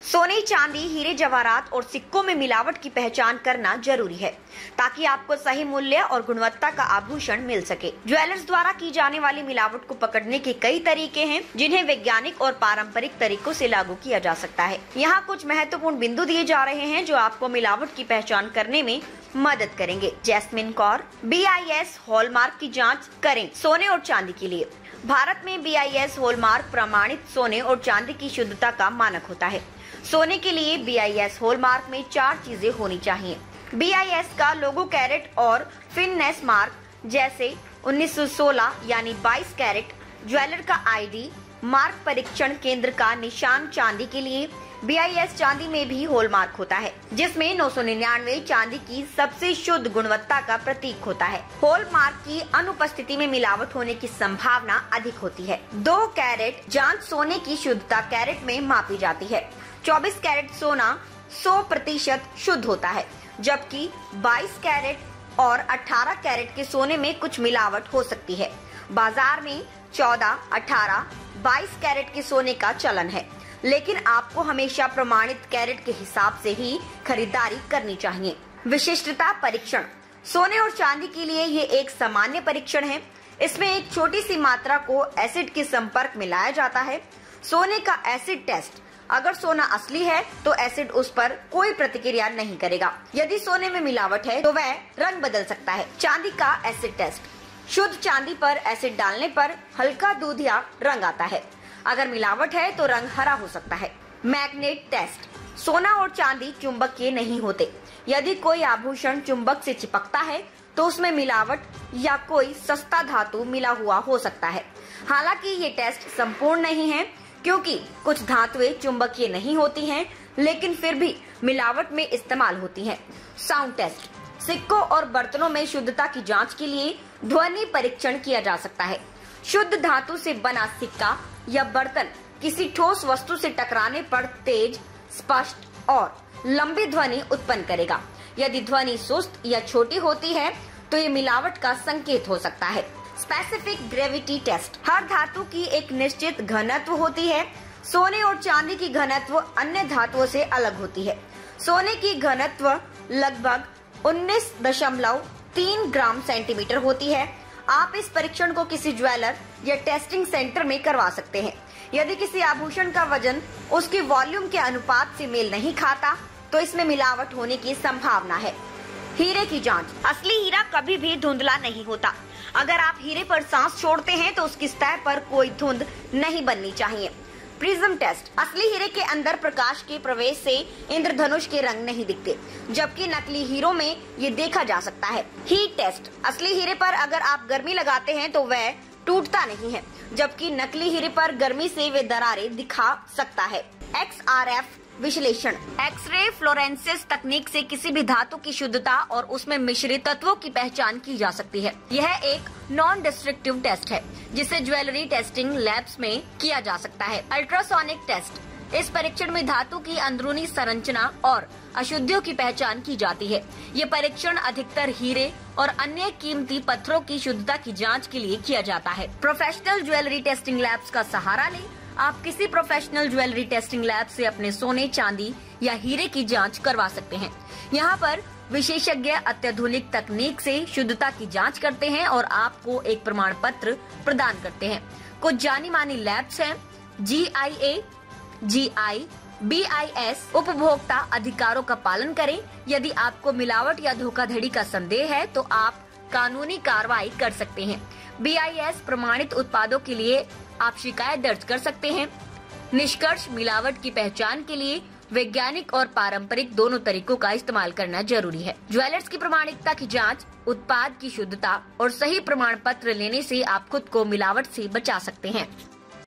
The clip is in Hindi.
सोने, चांदी, हीरे जवाहरात और सिक्कों में मिलावट की पहचान करना जरूरी है ताकि आपको सही मूल्य और गुणवत्ता का आभूषण मिल सके। ज्वेलर्स द्वारा की जाने वाली मिलावट को पकड़ने के कई तरीके हैं जिन्हें वैज्ञानिक और पारंपरिक तरीकों से लागू किया जा सकता है। यहाँ कुछ महत्वपूर्ण बिंदु दिए जा रहे हैं जो आपको मिलावट की पहचान करने में मदद करेंगे। जैस्मिन कौर, BIS हॉलमार्क की जाँच करें। सोने और चांदी के लिए भारत में BIS हॉलमार्क प्रमाणित सोने और चांदी की शुद्धता का मानक होता है। सोने के लिए BIS हॉलमार्क में 4 चीजें होनी चाहिए। BIS का लोगो कैरेट और फिननेस मार्क जैसे 1916 यानी 22 कैरेट, ज्वेलर का ID, मार्क परीक्षण केंद्र का निशान। चांदी के लिए BIS चांदी में भी हॉलमार्क होता है जिसमें 999 चांदी की सबसे शुद्ध गुणवत्ता का प्रतीक होता है। हॉलमार्क की अनुपस्थिति में मिलावट होने की संभावना अधिक होती है। 2 कैरेट जांच सोने की शुद्धता कैरेट में मापी जाती है। 24 कैरेट सोना 100% शुद्ध होता है जबकि 22 कैरेट और 18 कैरेट के सोने में कुछ मिलावट हो सकती है। बाजार में 14, 18, 22 कैरेट के सोने का चलन है, लेकिन आपको हमेशा प्रमाणित कैरेट के हिसाब से ही खरीदारी करनी चाहिए। विशिष्टता परीक्षण सोने और चांदी के लिए ये एक सामान्य परीक्षण है। इसमें एक छोटी सी मात्रा को एसिड के संपर्क में लाया जाता है। सोने का एसिड टेस्ट, अगर सोना असली है तो एसिड उस पर कोई प्रतिक्रिया नहीं करेगा। यदि सोने में मिलावट है तो वह रंग बदल सकता है। चांदी का एसिड टेस्ट, शुद्ध चांदी पर एसिड डालने पर हल्का दूध या रंग आता है। अगर मिलावट है तो रंग हरा हो सकता है। मैग्नेट टेस्ट, सोना और चांदी चुंबकीय नहीं होते। यदि कोई आभूषण चुंबक से चिपकता है तो उसमें मिलावट या कोई सस्ता धातु मिला हुआ हो सकता है। हालांकि ये टेस्ट संपूर्ण नहीं है क्योंकि कुछ धातुएं चुंबकीय नहीं होती हैं, लेकिन फिर भी मिलावट में इस्तेमाल होती हैं। साउंड टेस्ट, सिक्कों और बर्तनों में शुद्धता की जांच के लिए ध्वनि परीक्षण किया जा सकता है। शुद्ध धातु से बना सिक्का या बर्तन किसी ठोस वस्तु से टकराने पर तेज, स्पष्ट और लंबी ध्वनि उत्पन्न करेगा। यदि ध्वनि सुस्त या छोटी होती है तो ये मिलावट का संकेत हो सकता है। स्पेसिफिक ग्रेविटी टेस्ट, हर धातु की एक निश्चित घनत्व होती है। सोने और चांदी की घनत्व अन्य धातुओं से अलग होती है। सोने की घनत्व लगभग 19.3 ग्राम सेंटीमीटर होती है। आप इस परीक्षण को किसी ज्वेलर या टेस्टिंग सेंटर में करवा सकते हैं। यदि किसी आभूषण का वजन उसके वॉल्यूम के अनुपात से मेल नहीं खाता तो इसमें मिलावट होने की संभावना है। हीरे की जांच, असली हीरा कभी भी धुंधला नहीं होता। अगर आप हीरे पर सांस छोड़ते हैं तो उसकी सतह पर कोई धुंध नहीं बननी चाहिए। प्रिज्म टेस्ट, असली हीरे के अंदर प्रकाश के प्रवेश से इंद्रधनुष के रंग नहीं दिखते, जबकि नकली हीरों में ये देखा जा सकता है। हीट टेस्ट, असली हीरे पर अगर आप गर्मी लगाते हैं तो वह टूटता नहीं है, जबकि नकली हीरे पर गर्मी से वे दरारें दिखा सकता है। XRF विश्लेषण, एक्सरे फ्लोरेंसिस तकनीक से किसी भी धातु की शुद्धता और उसमें मिश्रित तत्वों की पहचान की जा सकती है। यह एक नॉन डिस्ट्रक्टिव टेस्ट है जिसे ज्वेलरी टेस्टिंग लैब्स में किया जा सकता है। अल्ट्रासोनिक टेस्ट, इस परीक्षण में धातु की अंदरूनी संरचना और अशुद्धियों की पहचान की जाती है। ये परीक्षण अधिकतर हीरे और अन्य कीमती पत्थरों की शुद्धता की जांच के लिए किया जाता है। प्रोफेशनल ज्वेलरी टेस्टिंग लैब्स का सहारा लें। आप किसी प्रोफेशनल ज्वेलरी टेस्टिंग लैब से अपने सोने, चांदी या हीरे की जांच करवा सकते हैं। यहाँ पर विशेषज्ञ अत्याधुनिक तकनीक से शुद्धता की जांच करते हैं और आपको एक प्रमाण पत्र प्रदान करते हैं। कुछ जानी मानी लैब्स हैं GIA, GI, BIS। उपभोक्ता अधिकारों का पालन करें। यदि आपको मिलावट या धोखाधड़ी का संदेह है तो आप कानूनी कार्रवाई कर सकते हैं। BIS प्रमाणित उत्पादों के लिए आप शिकायत दर्ज कर सकते हैं। निष्कर्ष, मिलावट की पहचान के लिए वैज्ञानिक और पारंपरिक दोनों तरीकों का इस्तेमाल करना जरूरी है। ज्वेलर्स की प्रमाणिकता की जांच, उत्पाद की शुद्धता और सही प्रमाण पत्र लेने से आप खुद को मिलावट से बचा सकते हैं।